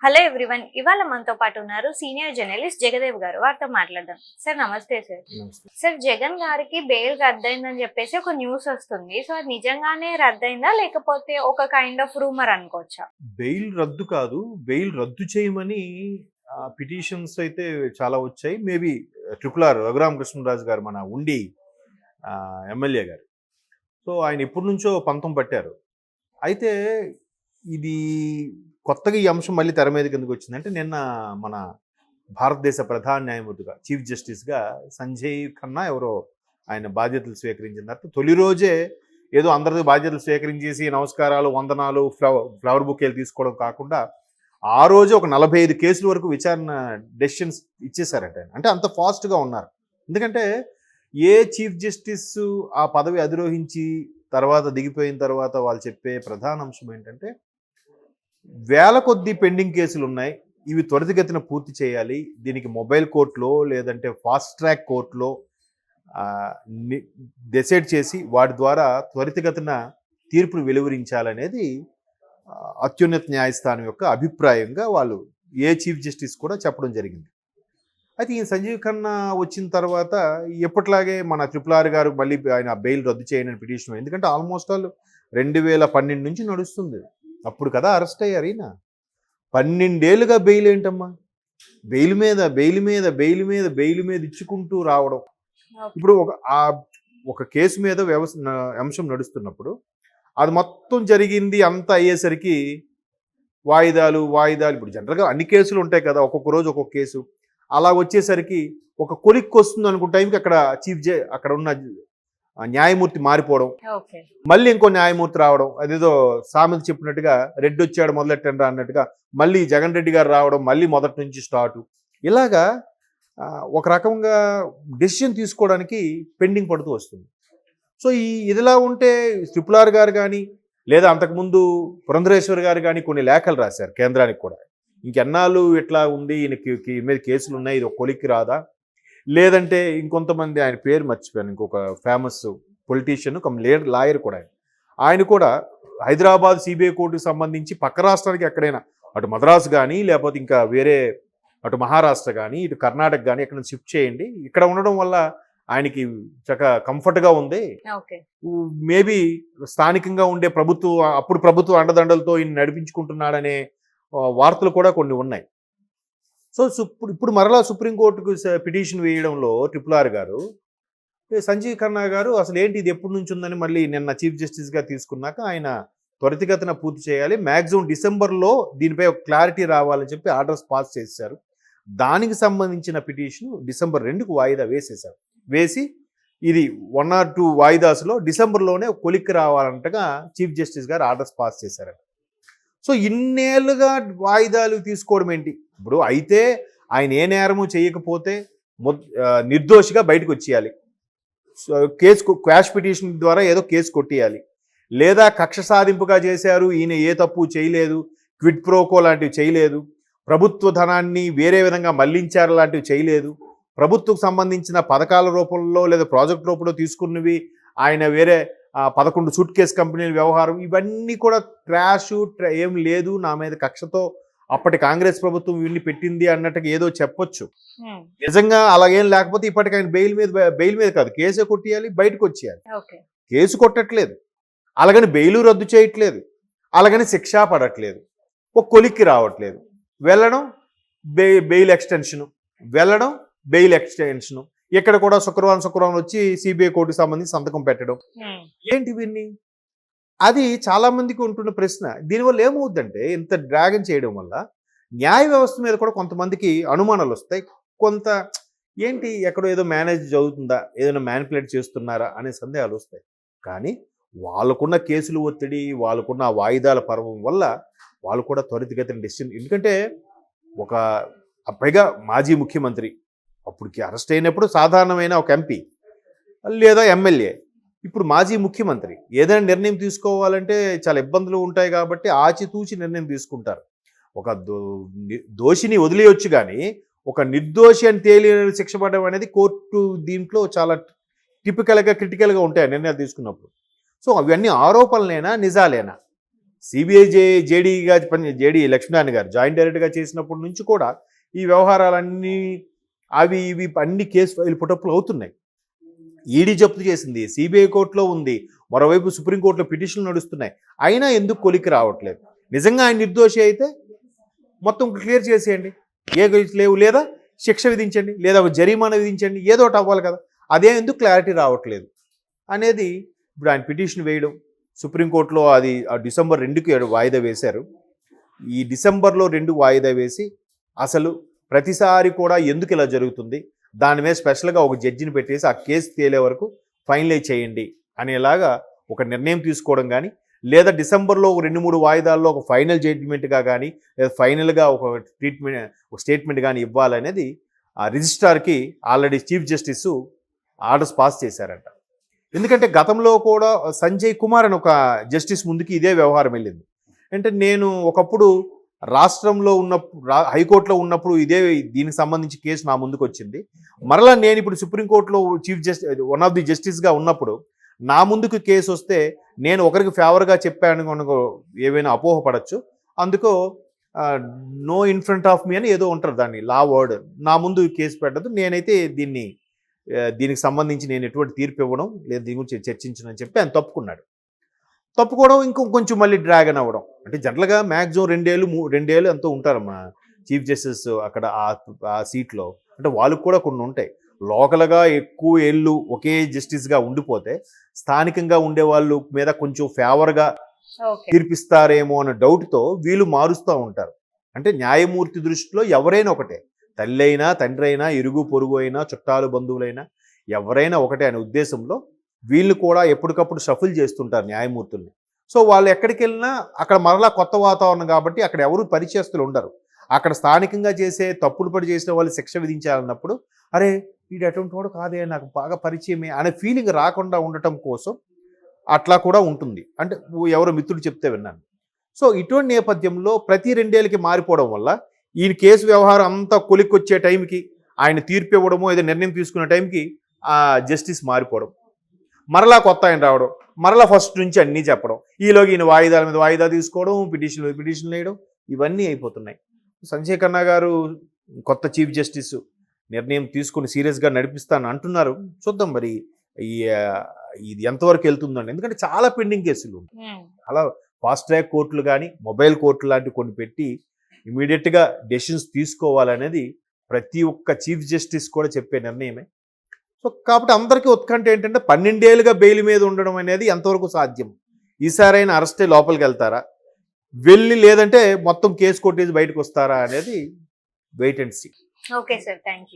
Hello everyone. ఇవాళ మనతో పాటు ఉన్నారు సీనియర్ జర్నలిస్ట్ జగదేవ్ గారు. వారితో మాట్లాడదాం. సార్ నమస్తే సార్. నమస్తే. సార్, జగన్ గారికి బెయిల్ రద్దయిందని చెప్పేసి ఒక న్యూస్ వస్తుంది. సో అది నిజంగానే రద్దయిందా లేకపోతే ఒక కైండ్ ఆఫ్ రూమర్ అనుకోవచ్చా? బెయిల్ రద్దు కాదు. బెయిల్ రద్దు చేయమని పిటిషన్స్ అయితే చాలా వచ్చాయి. మేబీ రఘురామకృష్ణరాజు గారు మన ఉండి ఎమ్మెల్యే గారు. సో ఆయన ఎప్పటి నుంచో పంతం పట్టారు. అయితే ఇది కొత్తగా ఈ అంశం మళ్ళీ తెర మీదకి ఎందుకు వచ్చిందంటే నిన్న మన భారతదేశ ప్రధాన న్యాయమూర్తిగా చీఫ్ జస్టిస్గా సంజయ్ ఖన్నా ఎవరో ఆయన బాధ్యతలు స్వీకరించిన తర్వాత తొలి రోజే ఏదో అందరిది బాధ్యతలు స్వీకరించేసి నమస్కారాలు, వందనాలు, ఫ్లవర్ బుకేలు తీసుకోవడం కాకుండా ఆ రోజు ఒక 45 కేసుల వరకు విచారణ డెసిషన్స్ ఇచ్చేశారట. అంటే అంత ఫాస్ట్గా ఉన్నారు. ఎందుకంటే ఏ చీఫ్ జస్టిస్ ఆ పదవి అధిరోహించి తర్వాత దిగిపోయిన తర్వాత వాళ్ళు చెప్పే ప్రధాన అంశం ఏంటంటే వేల కొద్దీ పెండింగ్ కేసులు ఉన్నాయి, ఇవి త్వరితగతిన పూర్తి చేయాలి, దీనికి మొబైల్ కోర్టులో లేదంటే ఫాస్ట్ ట్రాక్ కోర్టులో డిసైడ్ చేసి వాటి ద్వారా త్వరితగతిన తీర్పును వెలువరించాలనేది అత్యున్నత న్యాయస్థానం యొక్క అభిప్రాయంగా వాళ్ళు ఏ చీఫ్ జస్టిస్ కూడా చెప్పడం జరిగింది. అయితే ఈ సంజీవ్ ఖన్నా వచ్చిన తర్వాత ఎప్పట్లాగే మన RRR గారు మళ్ళీ ఆయన బెయిల్ రద్దు చేయని పిటిషన్, ఎందుకంటే ఆల్మోస్ట్ ఆల్ 2012 నుంచి నడుస్తుంది. అప్పుడు కదా అరెస్ట్ అయ్యారు ఈయన. 12 ఏళ్ళుగా బెయిల్ ఏంటమ్మా? బెయిల్ మీద బెయిల్ మీద బెయిల్ మీద బెయిల్ మీద ఇచ్చుకుంటూ రావడం. ఇప్పుడు ఒక కేసు మీద అంశం నడుస్తున్నప్పుడు అది మొత్తం జరిగింది అంతా అయ్యేసరికి వాయిదాలు. ఇప్పుడు జనరల్గా అన్ని కేసులు ఉంటాయి కదా, ఒక్కొక్క రోజు ఒక్కొక్క కేసు. అలా వచ్చేసరికి ఒక కొలిక్కి వస్తుంది అనుకున్న టైంకి అక్కడ ఉన్న న్యాయమూర్తి మారిపోవడం, మళ్ళీ ఇంకో న్యాయమూర్తి రావడం, అదేదో సామెత చెప్పినట్టుగా రెడ్డి వచ్చాడు మొదలెట్టండి అన్నట్టుగా మళ్ళీ జగన్ రెడ్డి గారు రావడం, మళ్ళీ మొదటి నుంచి స్టార్ట్. ఇలాగా ఒక రకంగా డెసిషన్ తీసుకోవడానికి పెండింగ్ పడుతూ వస్తుంది. సో ఇదిలా ఉంటే RRR గారు కానీ లేదా అంతకుముందు పురంధరేశ్వర్ గారు కానీ కొన్ని లేఖలు రాశారు కేంద్రానికి కూడా. ఇంకెన్నాళ్ళు ఎట్లా ఉంది, ఈయనకి మీద కేసులు ఉన్నాయి, ఇది ఒక కొలిక్కి రాదా, లేదంటే ఇంకొంతమంది, ఆయన పేరు మర్చిపోయాను, ఇంకొక ఫేమస్ పొలిటీషియన్ లాయర్ కూడా ఆయన కూడా హైదరాబాద్ సిబిఐ కోర్టుకు సంబంధించి పక్క రాష్ట్రానికి ఎక్కడైనా అటు మద్రాసు కానీ లేకపోతే ఇంకా వేరే అటు మహారాష్ట్ర కానీ ఇటు కర్ణాటక కానీ ఎక్కడ షిఫ్ట్ చేయండి, ఇక్కడ ఉండడం వల్ల ఆయనకి చక్కగా కంఫర్ట్గా ఉంది, మేబీ స్థానికంగా ఉండే ప్రభుత్వ అండదండలతో ఈయన నడిపించుకుంటున్నాడనే వార్తలు కూడా కొన్ని ఉన్నాయి. సో ఇప్పుడు మరలా సుప్రీంకోర్టుకు పిటిషన్ వేయడంలో RRR గారు సంజీవ్ ఖన్నా గారు అసలు ఏంటి ఇది ఎప్పటి నుంచి ఉందని మళ్ళీ నిన్న చీఫ్ జస్టిస్గా తీసుకున్నాక ఆయన త్వరితగతిన పూర్తి చేయాలి, మ్యాక్సిమం డిసెంబర్లో దీనిపై ఒక క్లారిటీ రావాలని చెప్పి ఆర్డర్స్ పాస్ చేశారు. దానికి సంబంధించిన పిటిషన్ డిసెంబర్ 2కు వాయిదా వేసి ఇది 1 or 2 వాయిదాస్లో డిసెంబర్లోనే కొలిక్కి రావాలంటగా చీఫ్ జస్టిస్ గారు ఆర్డర్స్ పాస్ చేశారట. సో ఇన్నేళ్ళుగా వాయిదాలు తీసుకోవడం ఏంటి? ఇప్పుడు అయితే ఆయన ఏ నేరము చేయకపోతే నిర్దోషిగా బయటకు వచ్చేయాలి, క్వాష్ పిటిషన్ ద్వారా ఏదో కేసు కొట్టేయాలి, లేదా కక్ష సాధింపుగా చేశారు, ఈయన ఏ తప్పు చేయలేదు, క్విడ్ ప్రోకో లాంటివి చేయలేదు, ప్రభుత్వ ధనాన్ని వేరే విధంగా మళ్లించారు లాంటివి చేయలేదు, ప్రభుత్వకు సంబంధించిన పథకాల రూపంలో లేదా ప్రాజెక్ట్ రూపంలో తీసుకున్నవి ఆయన వేరే 11 సూట్ కేస్ కంపెనీల వ్యవహారం, ఇవన్నీ కూడా ఏం లేదు, నా మీద కక్షతో అప్పటి కాంగ్రెస్ ప్రభుత్వం ఇవన్నీ పెట్టింది అన్నట్టుగా ఏదో చెప్పొచ్చు. నిజంగా అలాగేం లేకపోతే ఇప్పటికి ఆయన బెయిల్ మీద కాదు, కేసే కొట్టేయాలి, బయటకు వచ్చేయాలి. కేసు కొట్టట్లేదు, అలాగని బెయిల్ రద్దు చేయట్లేదు, అలాగని శిక్ష పడట్లేదు, ఒక కొలిక్కి రావట్లేదు, వెళ్ళడం బెయిల్ ఎక్స్టెన్షను, వెళ్ళడం బెయిల్ ఎక్స్టెన్షను, ఇక్కడ కూడా శుక్రవారం వచ్చి సిబిఐ కోర్టుకు సంబంధించి సంతకం పెట్టడం. ఏంటి వీన్ని? అది చాలా మందికి ఉంటున్న ప్రశ్న. దీనివల్ల ఏమవుద్దంటే ఇంత డ్రాగన్ చేయడం వల్ల న్యాయ వ్యవస్థ మీద కూడా కొంతమందికి అనుమానాలు వస్తాయి. కొంత ఏంటి ఎక్కడో ఏదో మేనేజ్ అవుతుందా, ఏదైనా మ్యానిపులేట్ చేస్తున్నారా అనే సందేహాలు వస్తాయి. కానీ వాళ్ళకున్న కేసులు ఒత్తిడి, వాళ్ళకున్న వాయిదాల పర్వం వల్ల వాళ్ళు కూడా త్వరితగతిన డెసిషన్, ఎందుకంటే పైగా మాజీ ముఖ్యమంత్రి, అప్పటికి అరెస్ట్ అయినప్పుడు సాధారణమైన ఒక ఎంపీ లేదా ఎమ్మెల్యే, ఇప్పుడు మాజీ ముఖ్యమంత్రి ఏదైనా నిర్ణయం తీసుకోవాలంటే చాలా ఇబ్బందులు ఉంటాయి కాబట్టి ఆచితూచి నిర్ణయం తీసుకుంటారు. ఒక దోషిని వదిలేయొచ్చు కానీ ఒక నిర్దోషి అని తేలిన శిక్ష పడడం అనేది కోర్టు దీంట్లో చాలా క్రిటికల్గా ఉంటాయి నిర్ణయాలు తీసుకున్నప్పుడు. సో అవన్నీ ఆరోపణలేనా నిజాలేనా? సిబిఐ జేడీగా జేడీ లక్ష్మీనారాయణ గారు జాయింట్ డైరెక్టర్గా చేసినప్పటి నుంచి కూడా ఈ వ్యవహారాలన్నీ అవి ఇవి అన్ని కేసు ఫైల్ పుటప్పులు అవుతున్నాయి. ఈడీ జప్తు చేసింది, సిబిఐ కోర్టులో ఉంది, మరోవైపు సుప్రీంకోర్టులో పిటిషన్లు నడుస్తున్నాయి. అయినా ఎందుకు కొలిక్కి రావట్లేదు? నిజంగా ఆయన నిర్దోషి అయితే మొత్తం క్లియర్ చేసేయండి, ఏ లేవు, లేదా శిక్ష విధించండి, లేదా ఒక జరిమానా విధించండి, ఏదో ఒకటి అవ్వాలి కదా. అదే ఎందుకు క్లారిటీ రావట్లేదు అనేది ఇప్పుడు ఆయన పిటిషన్ వేయడం. సుప్రీంకోర్టులో అది డిసెంబర్ 2కి వాయిదా వేశారు. ఈ డిసెంబర్లో 2 వాయిదా వేసి అసలు ప్రతిసారి కూడా ఎందుకు ఇలా జరుగుతుంది, దాని మీద స్పెషల్గా ఒక జడ్జిని పెట్టేసి ఆ కేసు తేలే వరకు ఫైనలైజ్ చేయండి అనేలాగా ఒక నిర్ణయం తీసుకోవడం కానీ, లేదా డిసెంబర్లో ఒక 2-3 వాయిదాల్లో ఒక ఫైనల్ జడ్జిమెంట్గా కానీ, లేదా ఫైనల్గా ఒక స్టేట్మెంట్ కానీ ఇవ్వాలనేది ఆ రిజిస్ట్రార్కి already chief justice orders pass చేశారంట. ఎందుకంటే గతంలో కూడా సంజయ్ కుమార్ అని ఒక జస్టిస్ ముందుకి ఇదే వ్యవహారం వెళ్ళింది. అంటే నేను ఒకప్పుడు రాష్ట్రంలో హైకోర్టులో ఉన్నప్పుడు దీనికి సంబంధించి కేసు నా ముందుకు వచ్చింది. మరలా నేను ఇప్పుడు సుప్రీంకోర్టులో chief justice one of the జస్టిస్గా ఉన్నప్పుడు నా ముందుకు కేసు వస్తే నేను ఒకరికి ఫేవర్గా చెప్పాను కనుక ఏవైనా అపోహపడచ్చు. అందుకో నో ఇన్ ఫ్రంట్ ఆఫ్ మీ అని ఏదో ఉంటారు, దాన్ని లా వర్డ్. నా ముందు కేసు పెట్టదు, నేనైతే దీనికి సంబంధించి నేను ఎటువంటి తీర్పు ఇవ్వడం లేదు, దీని గురించి చర్చించను అని చెప్పి ఆయన తప్పుకోవడం ఇంకొంచెం మళ్ళీ డ్రాగన్ అవ్వడం. అంటే జనరల్గా మ్యాక్సిమం 2 ఏళ్ళు ఎంతో ఉంటారమ్మా చీఫ్ జస్టిస్ అక్కడ ఆ సీట్లో. అంటే వాళ్ళకు కూడా కొన్ని ఉంటాయి. లోకల్గా ఎక్కువ ఏళ్ళు ఒకే జస్టిస్గా ఉండిపోతే స్థానికంగా ఉండే వాళ్ళు మీద కొంచెం ఫేవర్గా తీర్పిస్తారేమో అనే డౌట్తో వీళ్ళు మారుస్తూ ఉంటారు. అంటే న్యాయమూర్తి దృష్టిలో ఎవరైనా ఒకటే, తల్లి అయినా తండ్రి అయినా ఇరుగు పొరుగు అయినా చుట్టాలు బంధువులైనా ఎవరైనా ఒకటే అనే ఉద్దేశంలో వీళ్ళు కూడా ఎప్పటికప్పుడు షఫుల్ చేస్తుంటారు న్యాయమూర్తుల్ని. సో వాళ్ళు ఎక్కడికి వెళ్ళినా అక్కడ మరలా కొత్త వాతావరణం కాబట్టి అక్కడ ఎవరు పరిచయస్తులు ఉండరు. అక్కడ స్థానికంగా తప్పులు పడి చేసిన వాళ్ళు శిక్ష విధించాలన్నప్పుడు అరే వీడు అటువంటి వాడు కాదే, నాకు బాగా పరిచయమే అనే ఫీలింగ్ రాకుండా ఉండటం కోసం అట్లా కూడా ఉంటుంది. అంటే ఎవరో మిత్రుడు చెప్తే విన్నాను. సో ఇటువంటి నేపథ్యంలో ప్రతి 2 ఏళ్ళకి మారిపోవడం వల్ల ఈయన కేసు వ్యవహారం అంతా కొలిక్కొచ్చే టైంకి, ఆయన తీర్పు ఇవ్వడమో ఏదో నిర్ణయం తీసుకునే టైంకి ఆ జస్టిస్ మారిపోవడం, మరలా కొత్త ఆయన రావడం, మరలా ఫస్ట్ నుంచి అన్నీ చెప్పడం, ఈలోకి ఈయన వాయిదాల మీద వాయిదా తీసుకోవడం, పిటిషన్లు వేయడం, ఇవన్నీ అయిపోతున్నాయి. సంజయ్ ఖన్నా గారు కొత్త చీఫ్ జస్టిస్ నిర్ణయం తీసుకుని సీరియస్గా నడిపిస్తాను అంటున్నారు. చూద్దాం మరి ఇది ఎంతవరకు వెళ్తుందండి. ఎందుకంటే చాలా పెండింగ్ కేసులు ఉంటాయి. అలా ఫాస్ట్ ట్రాక్ కోర్టులు కానీ మొబైల్ కోర్టులు లాంటివి కొన్ని పెట్టి ఇమీడియట్గా డెసిషన్స్ తీసుకోవాలనేది ప్రతి ఒక్క చీఫ్ జస్టిస్ కూడా చెప్పే నిర్ణయమే. సో కాబట్టి అందరికీ ఉత్కంఠ ఏంటంటే 12 ఏళ్ళుగా బెయిల్ మీద ఉండడం అనేది ఎంతవరకు సాధ్యం, ఈసారైనా అరెస్టే లోపలికి వెళ్తారా, లేదంటే మొత్తం కేసు కొట్టేసి బయటకు వస్తారా అనేది wait and see. Okay sir, thank you.